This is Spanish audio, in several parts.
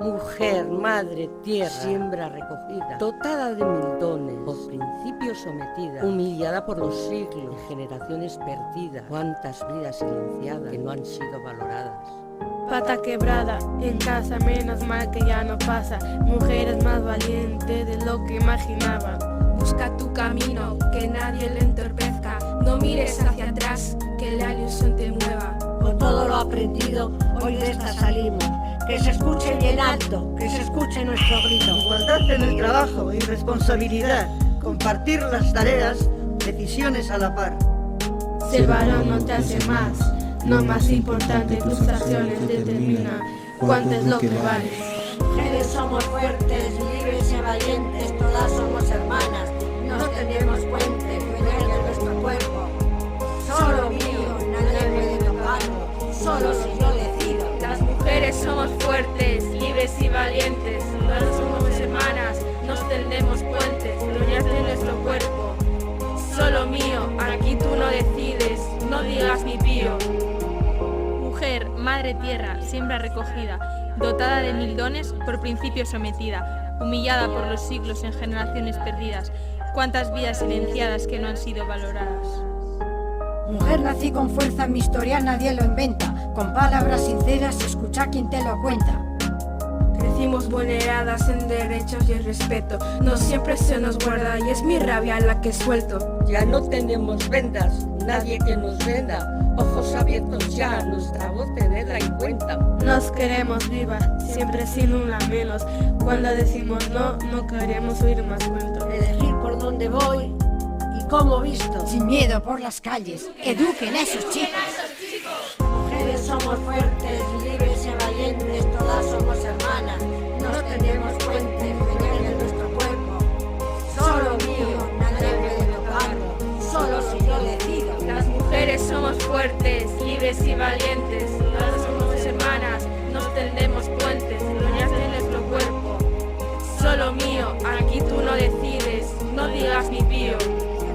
Mujer, madre, tierra, siembra recogida, dotada de mil dones, por principio sometida, humillada por los siglos, generaciones perdidas, cuántas vidas silenciadas que no han sido valoradas. Pata quebrada, en casa menos mal que ya no pasa, mujeres más valientes de lo que imaginaba. Busca tu camino, que nadie lo entorpezca, no mires hacia atrás, que la ilusión te mueva. Con todo lo aprendido, hoy de esta salimos. Que se escuche bien alto, que se escuche nuestro grito. Igualdad en el trabajo y responsabilidad. Compartir las tareas, decisiones a la par. Ser varón no te hace más, no más importante, tus acciones determinan cuánto es lo que vales. Mujeres somos fuertes, libres y valientes, todas somos hermanas. No tenemos puentes, dueñas de nuestro cuerpo. Solo mío, nadie puede tocarlo, solo si yo decido. Las mujeres somos fuertes, libres y valientes, todas somos hermanas, nos tendemos puentes, dueñas de nuestro cuerpo. Solo mío, aquí tú no decides, no digas ni pío. Mujer, madre tierra, siembra recogida, dotada de mil dones, por principio sometida, humillada por los siglos en generaciones perdidas, cuántas vidas silenciadas que no han sido valoradas. Mujer, nací con fuerza, mi historia nadie lo inventa, con palabras sinceras escucha quien te lo cuenta. Crecimos vulneradas en derechos y el respeto, no siempre se nos guarda y es mi rabia la que suelto. Ya no tenemos vendas, nadie que nos venda, ojos abiertos ya, nuestra voz tenedla en cuenta. Nos queremos vivas, siempre sin una menos, cuando decimos no, no queremos oír más cuentos. Elegir por dónde voy y cómo visto. Sin miedo por las calles, eduquen a esos chicos. Mujeres somos fuertes, libres y valientes, todas somos hermanas. No tenemos puentes, dueñas de nuestro cuerpo. Solo mío, nadie puede tocarlo, solo si yo decido. Las mujeres somos fuertes, libres y valientes, todas somos hermanas, nos tendemos puentes, dueñas de nuestro cuerpo. Solo mío, aquí tú no decides, no digas ni pío.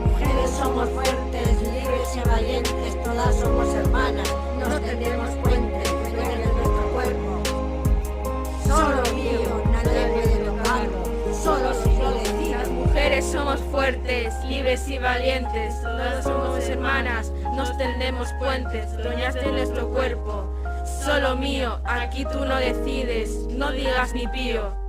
Mujeres somos fuertes, libres y valientes, todas somos hermanas. No tenemos puentes, dueñas de nuestro cuerpo. Solo mío, nadie puede tocarlo, solo si yo decido. Las mujeres somos fuertes, libres y valientes, todas somos hermanas, nos tendemos puentes, dueñas de nuestro cuerpo. Solo mío, aquí tú no decides, no digas ni pío.